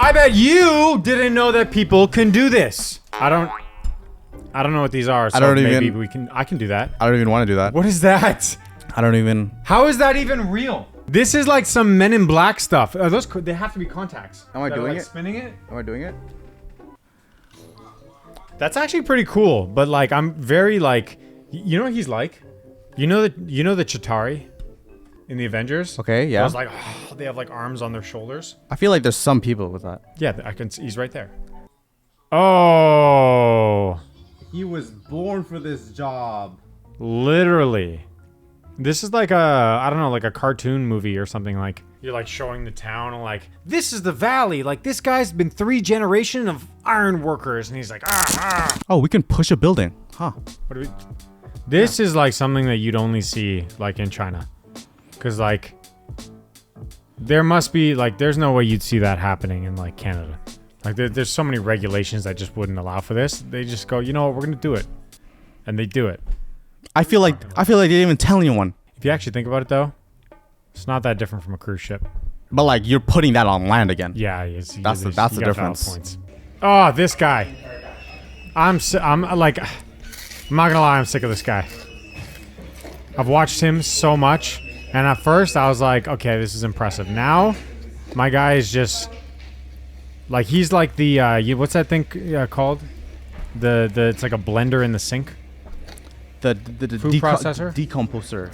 I bet you didn't know that people can do this. I don't know what these are, so maybe I can do that. I don't even want to do that. What is that? I don't even. How is that even real? This is like some Men in Black stuff. Are those? They have to be contacts. Am I doing like it? Spinning it? Am I doing it? That's actually pretty cool, but like I'm very like, you know what he's like? You know the Chitauri in the Avengers? Okay, yeah. I was like, oh, they have like arms on their shoulders. I feel like there's some people with that. Yeah, I can. He's right there. Oh, He was born for this job. literally. This is like I don't know, like a cartoon movie or something. Like you're like showing the town and like, this is the valley. Like this guy's been 3 generations of iron workers, and he's like, Oh, we can push a building. Huh. What do we? This is like something that you'd only see like in China, because like there must be like there's no way you'd see that happening in like Canada. Like there's so many regulations that just wouldn't allow for this. They just go, you know what, we're gonna do it, and they do it. I feel like they didn't even tell anyone. If you actually think about it, though, it's not that different from a cruise ship. But like you're putting that on land again. Yeah, That's the difference. Points. Oh, this guy. I'm like, I'm not gonna lie, I'm sick of this guy. I've watched him so much, and at first I was like, okay, this is impressive. Now, my guy is just like he's like the what's that thing called? The it's like a blender in the sink. The food processor? Decomposer.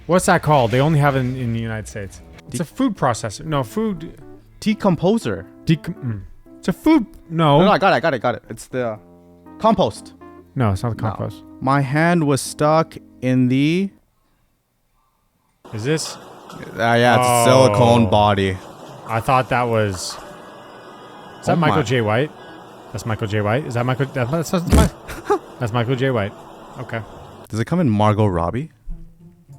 What's that called? They only have it in the United States. It's a food processor. No, food... Decomposer. It's a food... No. No, I got it. It's the compost. No, it's not the compost. No. My hand was stuck in the... Is this? Yeah, it's a silicone body. I thought that was... Is that Michael J. White? That's Michael J. White? Is that Michael... That's Michael J. White. Okay. Does it come in Margot Robbie?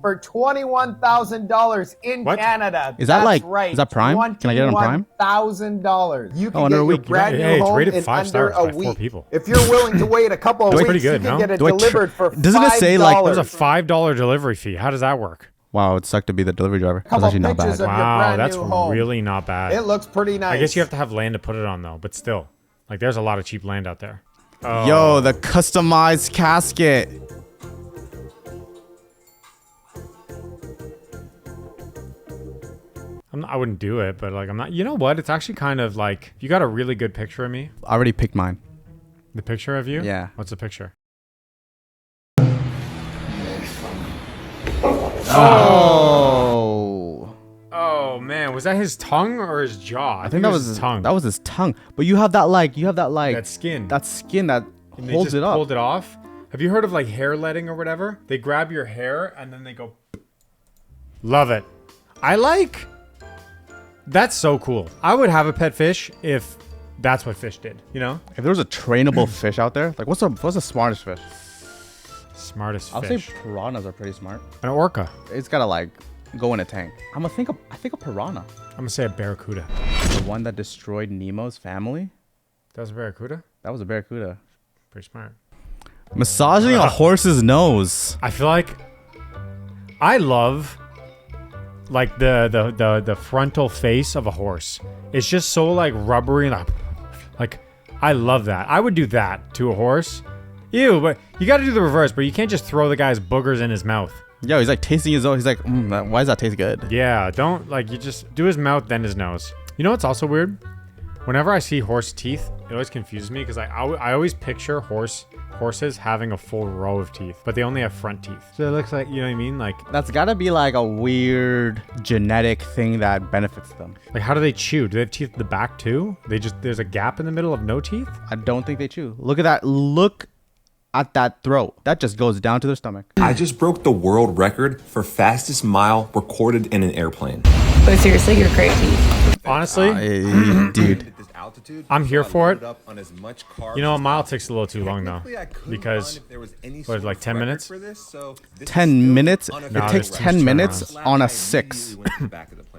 For $21,000 in What? Canada. Is that That's like- right. is that Prime? Can I get it on Prime? $21,000. You can under get a your week. brand Hey, new it's home rated in 5 under stars a by 4 week. people. If you're willing to wait a couple of That's weeks, pretty good, you can no? get it Do I delivered for $5. Doesn't it say, like- There's a $5 delivery fee. How does that work? Wow, it sucked to be the delivery driver. That's Couple actually not pictures bad. of your Wow, brand that's new home. really not bad. It looks pretty nice. I guess you have to have land to put it on, though. But still. Like, there's a lot of cheap land out there. Oh. Yo, the customized casket. I wouldn't do it, but like I'm not. You know what? It's actually kind of like you got a really good picture of me. I already picked mine. The picture of you? Yeah. What's the picture? Oh. Oh man, was that his tongue or his jaw? I think that was his tongue. That was his tongue. But you have that like that skin. that skin that And they holds just it up. Pulled it off. Have you heard of like hair letting or whatever? They grab your hair and then they go. Love it. I like. That's so cool. I would have a pet fish if that's what fish did. You know? If there was a trainable fish out there, like what's the smartest fish? Smartest I'll fish. say piranhas are pretty smart. An orca. It's gotta like go in a tank. I think a piranha. I'm gonna say a barracuda. The one that destroyed Nemo's family. That was a barracuda. That was a barracuda. Pretty smart. Massaging a horse's nose. I feel like I love like the frontal face of a horse. It's just so like rubbery and like I love that. I would do that to a horse. Ew, but you got to do the reverse. But you can't just throw the guy's boogers in his mouth. Yo, he's like tasting his own. He's like, why does that taste good? Yeah, don't like you just do his mouth then his nose. You know what's also weird? Whenever I see horse teeth, it always confuses me because I always picture horses having a full row of teeth, but they only have front teeth. So it looks like, you know what I mean? Like That's gotta be like a weird genetic thing that benefits them. how do they chew? Do they have teeth at the back too? There's a gap in the middle of no teeth? I don't think they chew. Look at that. Look at that throat. That just goes down to their stomach. I just broke the world record for fastest mile recorded in an airplane. But seriously, you're crazy. Honestly, Dude. I'm here for it. You know, a mile takes a little too long though, because what, like 10 minutes? 10 minutes? No, It takes there's 10 minutes turnarounds. on a 6.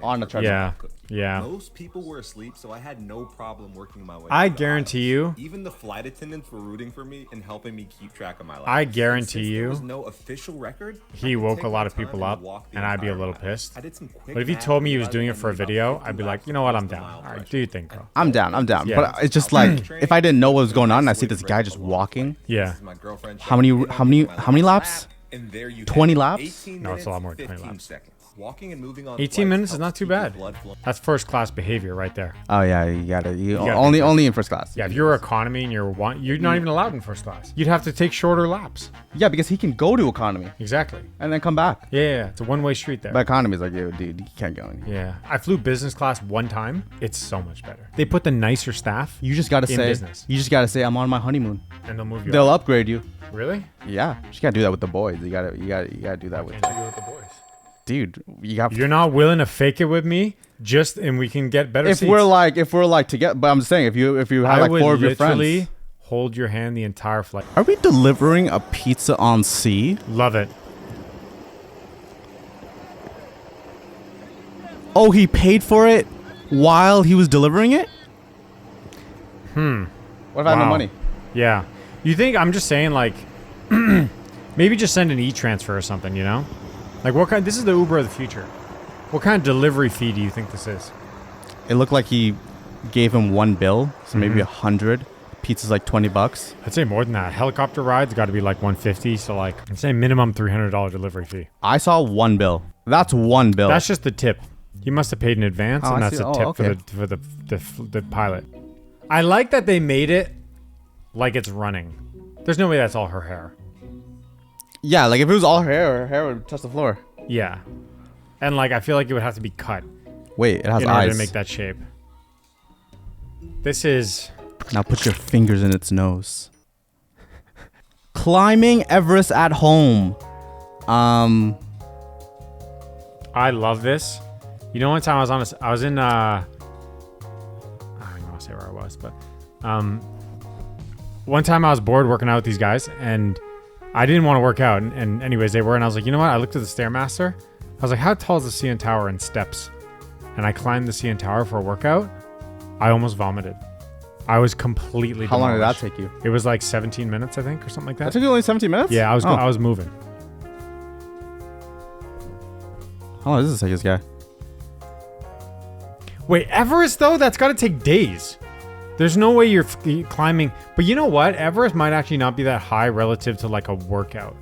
On the treadmill. Yeah. Yeah. Most people were asleep, so I had no problem working my way. I to the guarantee aisles. you. Even the flight attendants were rooting for me and helping me keep track of my laps. I guarantee Since there you was no official record, He I could woke take a lot my of people time up, walk the and I'd be a entire little mile. pissed. I did some quick But if he math told me he and was doing it realized for a I needed video, about I'd be 50 like, you know what, I'm laps down. to the All mile right, do your thing, bro. I'm down. Yeah. But it's just like if I didn't know what was going on, and I see this guy just walking. Yeah. This is my girlfriend How many- checking in on how me many- for my how many last laps? lap, and there you 20 have it. laps? 18 No, it's a lot more minutes, than 20 15 laps. seconds. Walking and moving on 18 minutes is flights not too helps bad. keep your blood flowing. That's first class behavior right there. Oh yeah, you gotta. gotta Only in first class. Yeah, if you're economy and you're not even allowed in first class. You'd have to take shorter laps. Yeah, because he can go to economy Exactly. and then come back. Yeah, it's a one-way street there. But economy is like, yo, dude, you can't go in. Yeah, I flew business class one time. It's so much better. They put the nicer staff, You just gotta In say. business. You just gotta say I'm on my honeymoon. and they'll move you. They'll up. upgrade you. Really? Yeah, you gotta do that with the boys. You gotta do that with. Can't you go with the boys? Dude, you got. You're not willing to fake it with me, and we can get better If seats. we're like together, but I'm just saying if you have I like would 4 of your literally friends. hold your hand the entire flight. Are we delivering a pizza on sea? Love it. Oh, he paid for it while he was delivering it? What if I had no Wow. money? Yeah. You think I'm just saying like maybe just send an e-transfer or something, you know? Like what kind this is the Uber of the future. What kind of delivery fee do you think this is? It looked like he gave him one bill, so maybe Mm-hmm. 100. Pizza's like $20. I'd say more than that. Helicopter rides got to be like 150, so like I'd say minimum $300 delivery fee. I saw one bill. That's one bill. That's just the tip. He must have paid in advance, Oh, and I that's see. a Oh, tip okay. for the pilot. I like that they made it like it's running. There's no way that's all her hair. Yeah, like if it was all her hair would touch the floor. Yeah, and like I feel like it would have to be cut Wait, it has in order eyes. to make that shape. This is Now put your fingers in its nose. Climbing Everest at home. I love this. You know, one time I was in I don't even want to say where I was, but one time I was bored working out with these guys, and I didn't want to work out. And anyways, they were, and I was like, you know what? I looked at the Stairmaster. I was like, how tall is the CN Tower in steps? And I climbed the CN Tower for a workout. I almost vomited. I was completely. How long did that demolished. take you? It was like 17 minutes, I think, or something like That that. took you only 17 minutes? Yeah, I was Oh. I was moving. How long does this take this guy? Wait, Everest though? That's got to take days. There's no way you're climbing. But you know what? Everest might actually not be that high relative to like a workout.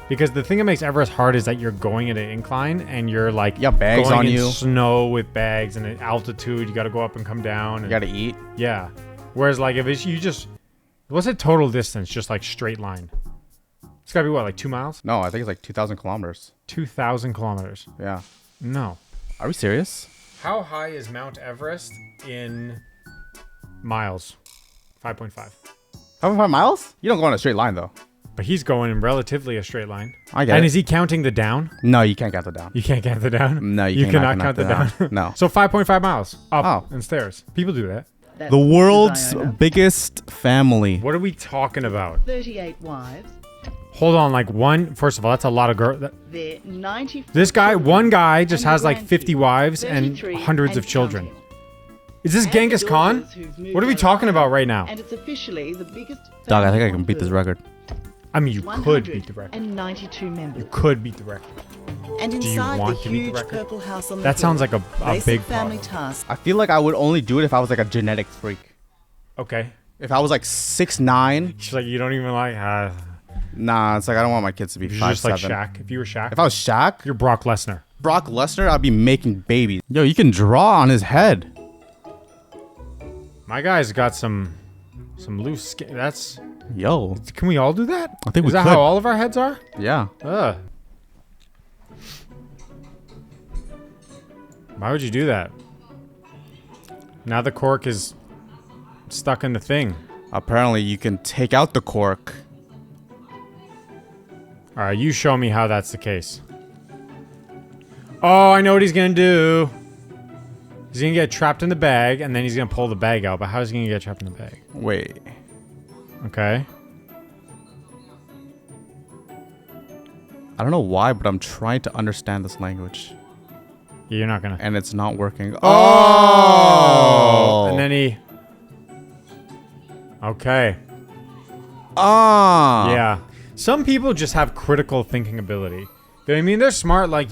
Because the thing that makes Everest hard is that you're going at an incline and you're like You got bags going on in you. snow with bags and at altitude. You got to go up and come down. You And, gotta eat. yeah. Whereas like if it's you just what's the total distance? Just like straight line. It's got to be what, like 2 miles? No, I think it's like 2,000 kilometers. 2,000 kilometers. Yeah. No. Are we serious? How high is Mount Everest in miles? 5.5. 5.5 miles? You don't go on a straight line though. But he's going in relatively a straight line. I get And it. is he counting the down? No, you can't count it down. You can't count the down? No, you cannot cannot count the count down. the down. No. So 5.5 miles up Oh. and stairs. People do that. The world's biggest family. What are we talking about? 38 wives. Hold on, like one. First of all, that's a lot of girls. Their 90. This guy, one guy, just and has like 50 grandkids, wives and 33 hundreds and of children. counting. Is this And Genghis Khan? daughters who've moved What are we on talking up, about right now? And it's officially the biggest. Dog, I think I family can on beat this Earth. record. I mean, you could beat the record. 192 members. You could beat the record. And you inside want the to beat the huge record? purple house on the That sounds hill, like a basic big family problem. task. I feel like I would only do it if I was like a genetic freak. Okay. If I was like 6'9", She's like, you don't even like. nah, it's like I don't want my kids to be You're 5'7". just like Shaq. If you were Shaq, If I was Shaq, you're Brock Lesnar. Brock Lesnar, I'd be making babies. Yo, you can draw on his head. My guy's got some loose skin. That's. Yo, Can we all do that? I think Is we that could. how all of our heads are? yeah. Ugh. Why would you do that? Now the cork is stuck in the thing. Apparently, you can take out the cork. All right, you show me how that's the case. Oh, I know what he's gonna do. He's gonna get trapped in the bag, and then he's gonna pull the bag out. But how is he gonna get trapped in the bag? Wait. Okay. I don't know why, but I'm trying to understand this language. You're not gonna. And it's not working. Oh! And then he. Okay. Ah. Yeah. Some people just have critical thinking ability. You know what I mean? They're smart, like,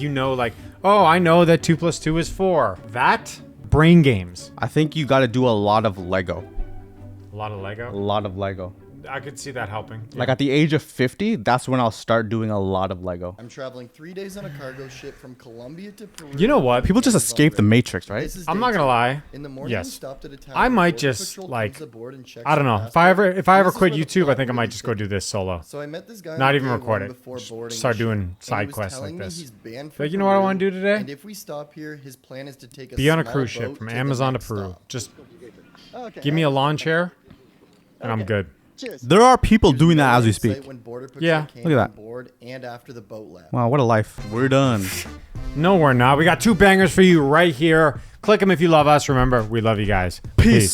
oh, I know that 2 + 2 is 4. That, brain games. I think you got to do a lot of Lego. A lot of Lego. A lot of Lego. I could see that helping. Like at the age of 50, that's when I'll start doing a lot of Lego. I'm traveling 3 days on a cargo ship from Colombia to Peru. You know what? People just escape the Matrix, right? This is I'm not day gonna two. lie. In the morning, Yes. we stopped at a town I where might Border just, Patrol like, comes aboard and checks I don't your know. If passport. I ever This is quit where the YouTube, I plot think I might really just go do this solo. So I met this guy. Not on even day record one it. before Just boarding start the ship, doing and he side was quests telling like me this. he's banned Like, from you know what I Peru, wanna do today? And if we stop here, his plan is to take a Be on a small cruise ship boat from to the Amazon to next Peru. stop. Just Okay, give me a lawn chair, and I'm good. Cheers. There are people doing that as we In sight speak. when Border Patrol Yeah. came Look at that. on board and after the boat left. Wow, what a life. We're done. No, we're not. We got 2 bangers for you right here. Click them if you love us. Remember, we love you guys. Peace.